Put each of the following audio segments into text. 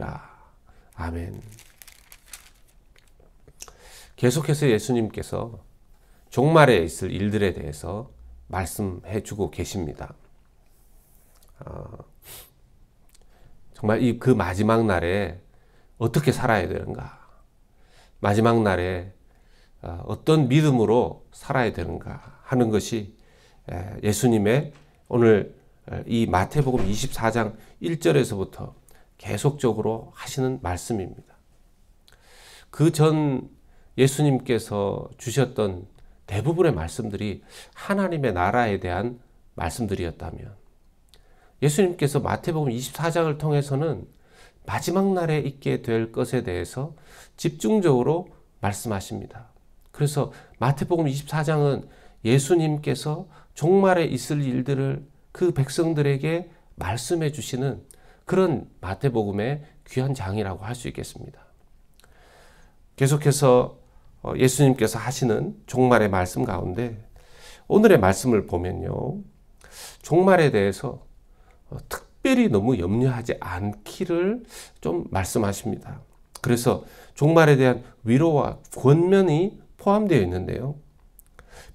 되리라. 아멘. 계속해서 예수님께서 종말에 있을 일들에 대해서 말씀해 주고 계십니다. 정말 그 마지막 날에 어떻게 살아야 되는가? 마지막 날에 어떤 믿음으로 살아야 되는가 하는 것이 예수님의 오늘 이 마태복음 24장 1절에서부터 계속적으로 하시는 말씀입니다. 그 전 예수님께서 주셨던 대부분의 말씀들이 하나님의 나라에 대한 말씀들이었다면, 예수님께서 마태복음 24장을 통해서는 마지막 날에 있게 될 것에 대해서 집중적으로 말씀하십니다. 그래서 마태복음 24장은 예수님께서 종말에 있을 일들을 그 백성들에게 말씀해 주시는 그런 마태복음의 귀한 장이라고 할 수 있겠습니다. 계속해서 예수님께서 하시는 종말의 말씀 가운데 오늘의 말씀을 보면요, 종말에 대해서 특별히 너무 염려하지 않기를 좀 말씀하십니다. 그래서 종말에 대한 위로와 권면이 포함되어 있는데요,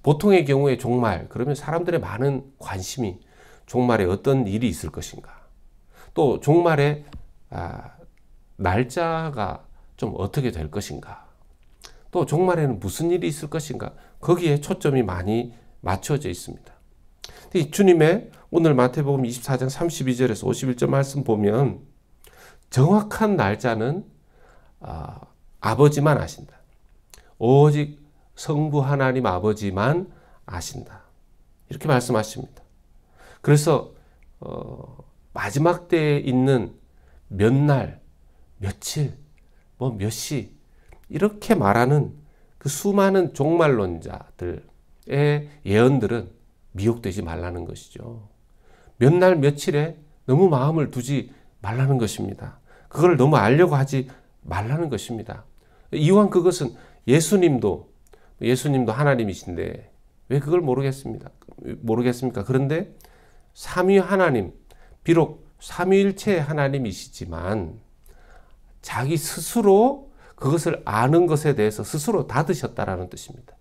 보통의 경우에 종말 그러면 사람들의 많은 관심이 종말에 어떤 일이 있을 것인가, 또 종말의 날짜가 좀 어떻게 될 것인가, 또 종말에는 무슨 일이 있을 것인가, 거기에 초점이 많이 맞춰져 있습니다. 주님의 오늘 마태복음 24장 32절에서 51절 말씀 보면 정확한 날짜는 아버지만 아신다. 오직 성부 하나님 아버지만 아신다. 이렇게 말씀하십니다. 그래서 마지막 때에 있는 몇 날, 며칠, 몇 시 이렇게 말하는 그 수많은 종말론자들의 예언들은 미혹되지 말라는 것이죠. 몇 날 며칠에 너무 마음을 두지 말라는 것입니다. 그걸 너무 알려고 하지 말라는 것입니다. 이왕 그것은 예수님도 하나님이신데 왜 그걸 모르겠습니까? 그런데 삼위 하나님, 비록 삼위일체의 하나님이시지만 자기 스스로 그것을 아는 것에 대해서 스스로 닫으셨다라는 뜻입니다.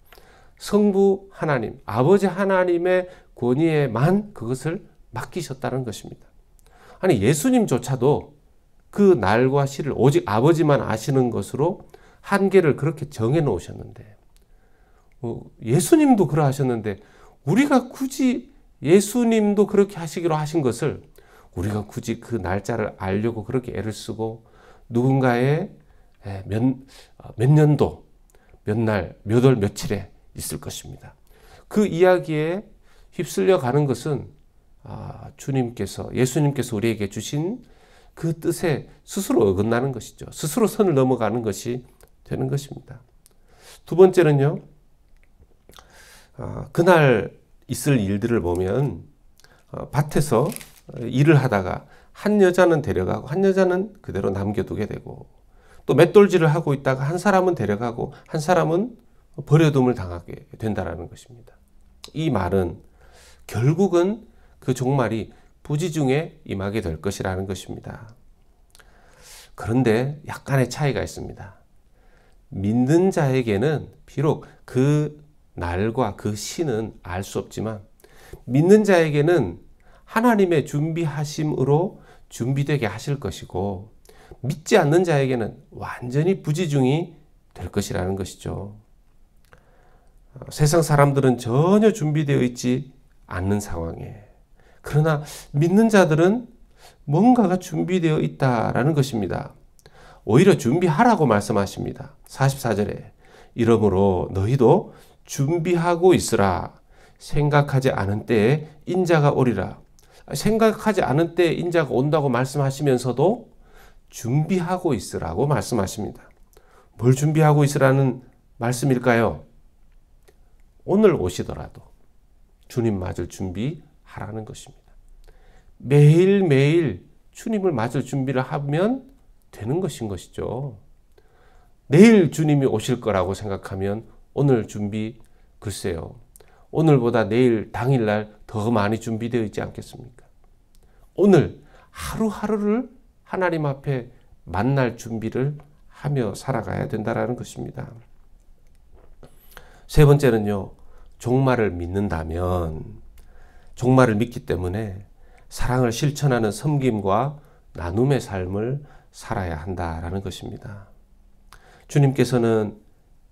성부 하나님, 아버지 하나님의 권위에만 그것을 맡기셨다는 것입니다. 아니, 예수님조차도 그 날과 시를 오직 아버지만 아시는 것으로 한계를 그렇게 정해 놓으셨는데, 예수님도 그러하셨는데 우리가 굳이 예수님도 그렇게 하시기로 하신 것을 우리가 굳이 그 날짜를 알려고 그렇게 애를 쓰고 누군가의 몇 년도, 몇 날, 몇 월, 며칠에 있을 것입니다. 그 이야기에 휩쓸려 가는 것은 예수님께서 우리에게 주신 그 뜻에 스스로 어긋나는 것이죠. 스스로 선을 넘어가는 것이 되는 것입니다. 두 번째는요, 그날 있을 일들을 보면 밭에서 일을 하다가 한 여자는 데려가고 한 여자는 그대로 남겨두게 되고, 또 맷돌질을 하고 있다가 한 사람은 데려가고 한 사람은 버려둠을 당하게 된다는 것입니다. 이 말은 결국은 그 종말이 부지중에 임하게 될 것이라는 것입니다. 그런데 약간의 차이가 있습니다. 믿는 자에게는 비록 그 날과 그 시는 알 수 없지만 믿는 자에게는 하나님의 준비하심으로 준비되게 하실 것이고, 믿지 않는 자에게는 완전히 부지중이 될 것이라는 것이죠. 세상 사람들은 전혀 준비되어 있지 않는 상황에, 그러나 믿는 자들은 뭔가가 준비되어 있다라는 것입니다. 오히려 준비하라고 말씀하십니다. 44절에 이러므로 너희도 준비하고 있으라. 생각하지 않은 때에 인자가 오리라. 생각하지 않은 때에 인자가 온다고 말씀하시면서도 준비하고 있으라고 말씀하십니다. 뭘 준비하고 있으라는 말씀일까요? 오늘 오시더라도 주님 맞을 준비하라는 것입니다. 매일매일 주님을 맞을 준비를 하면 되는 것이죠. 내일 주님이 오실 거라고 생각하면 오늘 준비, 글쎄요, 오늘보다 내일 당일날 더 많이 준비되어 있지 않겠습니까? 오늘 하루하루를 하나님 앞에 만날 준비를 하며 살아가야 된다는 것입니다. 세 번째는요, 종말을 믿는다면, 종말을 믿기 때문에 사랑을 실천하는 섬김과 나눔의 삶을 살아야 한다라는 것입니다. 주님께서는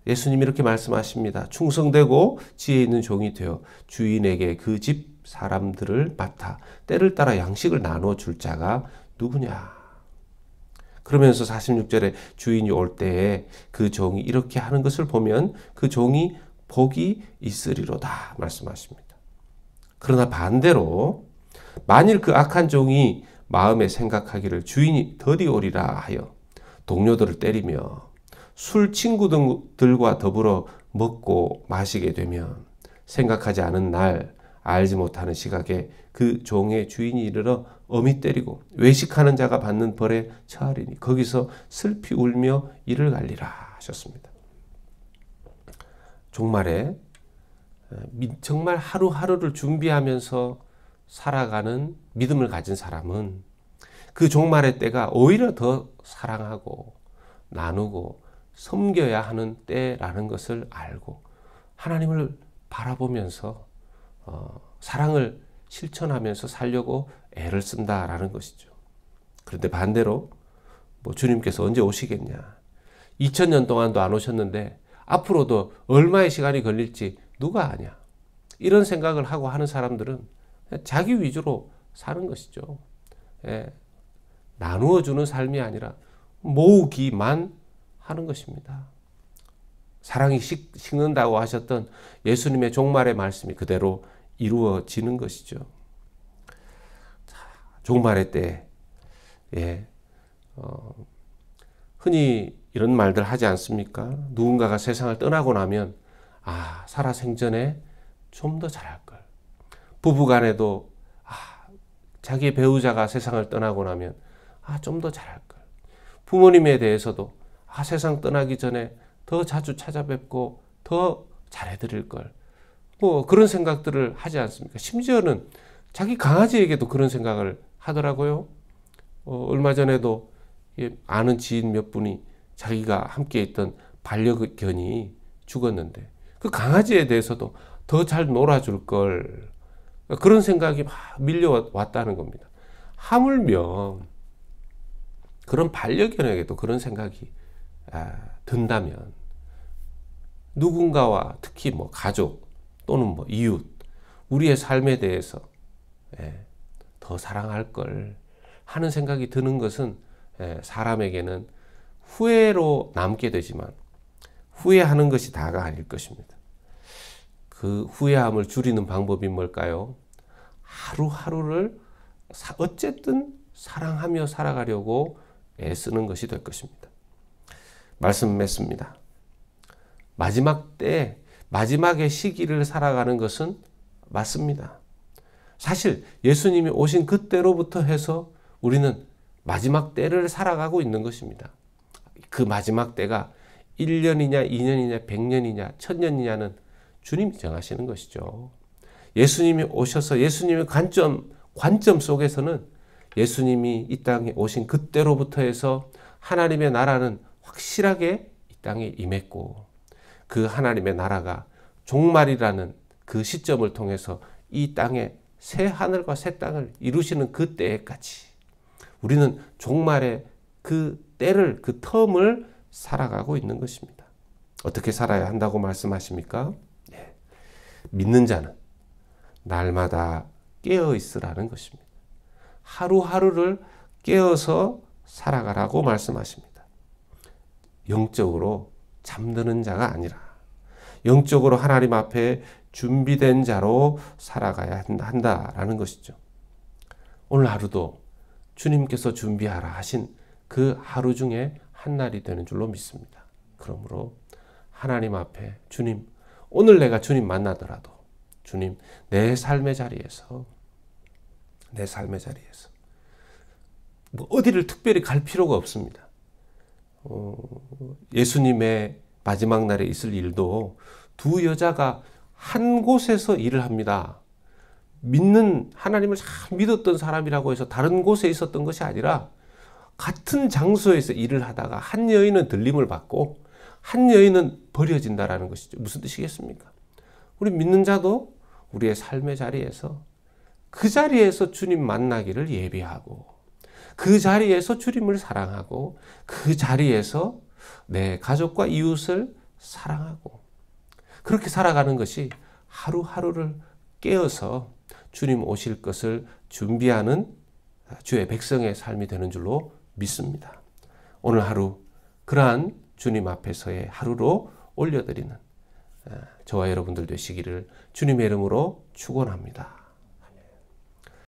예수님이 이렇게 말씀하십니다. 충성되고 지혜 있는 종이 되어 주인에게 그 집 사람들을 맡아 때를 따라 양식을 나누어 줄 자가 누구냐. 그러면서 46절에 주인이 올 때에 그 종이 이렇게 하는 것을 보면 그 종이 복이 있으리로다 말씀하십니다. 그러나 반대로 만일 그 악한 종이 마음에 생각하기를 주인이 더디 오리라 하여 동료들을 때리며 술 친구들과 더불어 먹고 마시게 되면 생각하지 않은 날 알지 못하는 시각에 그 종의 주인이 이르러 엄히 때리고 외식하는 자가 받는 벌에 처하리니 거기서 슬피 울며 이를 갈리라 하셨습니다. 종말에 정말 하루하루를 준비하면서 살아가는 믿음을 가진 사람은 그 종말의 때가 오히려 더 사랑하고 나누고 섬겨야 하는 때라는 것을 알고 하나님을 바라보면서 사랑을 실천하면서 살려고 애를 쓴다라는 것이죠. 그런데 반대로 주님께서 언제 오시겠냐. 2000년 동안도 안 오셨는데 앞으로도 얼마의 시간이 걸릴지 누가 아냐. 이런 생각을 하고 하는 사람들은 자기 위주로 사는 것이죠. 나누어 주는 삶이 아니라 모으기만 하는 것입니다. 사랑이 식는다고 하셨던 예수님의 종말의 말씀이 그대로 이루어지는 것이죠. 종말의 때, 흔히 이런 말들 하지 않습니까? 누군가가 세상을 떠나고 나면 살아생전에 좀 더 잘할 걸. 부부간에도 자기의 배우자가 세상을 떠나고 나면 좀 더 잘할 걸. 부모님에 대해서도 세상 떠나기 전에 더 자주 찾아뵙고 더 잘해드릴 걸. 그런 생각들을 하지 않습니까? 심지어는 자기 강아지에게도 그런 생각을 하더라고요. 얼마 전에도 아는 지인 몇 분이 자기가 함께 있던 반려견이 죽었는데 그 강아지에 대해서도 더 잘 놀아줄 걸. 그런 생각이 막 밀려왔다는 겁니다. 하물며 그런 반려견에게도 그런 생각이 든다면 누군가와 특히 가족 또는 이웃 우리의 삶에 대해서 더 사랑할 걸 하는 생각이 드는 것은 사람에게는 후회로 남게 되지만 후회하는 것이 다가 아닐 것입니다. 그 후회함을 줄이는 방법이 뭘까요? 하루하루를 어쨌든 사랑하며 살아가려고 애쓰는 것이 될 것입니다. 말씀 맺습니다. 마지막 때, 마지막의 시기를 살아가는 것은 맞습니다. 사실 예수님이 오신 그때로부터 해서 우리는 마지막 때를 살아가고 있는 것입니다. 그 마지막 때가 1년이냐, 2년이냐, 100년이냐, 1000년이냐는 주님이 정하시는 것이죠. 예수님이 오셔서 예수님의 관점 속에서는 예수님이 이 땅에 오신 그때로부터 해서 하나님의 나라는 확실하게 이 땅에 임했고 그 하나님의 나라가 종말이라는 그 시점을 통해서 이 땅에 새 하늘과 새 땅을 이루시는 그 때까지 우리는 종말의 그 때를, 그 텀을 살아가고 있는 것입니다. 어떻게 살아야 한다고 말씀하십니까? 믿는 자는 날마다 깨어 있으라는 것입니다. 하루하루를 깨어서 살아가라고 말씀하십니다. 영적으로 잠드는 자가 아니라 영적으로 하나님 앞에 준비된 자로 살아가야 한다라는 것이죠. 오늘 하루도 주님께서 준비하라 하신 그 하루 중에 한 날이 되는 줄로 믿습니다. 그러므로 하나님 앞에 주님, 오늘 내가 주님 만나더라도 주님, 내 삶의 자리에서 어디를 특별히 갈 필요가 없습니다. 예수님의 마지막 날에 있을 일도 두 여자가 한 곳에서 일을 합니다. 믿는 하나님을 잘 믿었던 사람이라고 해서 다른 곳에 있었던 것이 아니라 같은 장소에서 일을 하다가 한 여인은 들림을 받고 한 여인은 버려진다라는 것이죠. 무슨 뜻이겠습니까? 우리 믿는 자도 우리의 삶의 자리에서 그 자리에서 주님 만나기를 예비하고 그 자리에서 주님을 사랑하고 그 자리에서 내 가족과 이웃을 사랑하고 그렇게 살아가는 것이 하루하루를 깨어서 주님 오실 것을 준비하는 주의 백성의 삶이 되는 줄로 믿습니다. 오늘 하루 그러한 주님 앞에서의 하루로 올려드리는 저와 여러분들 되시기를 주님의 이름으로 축원합니다.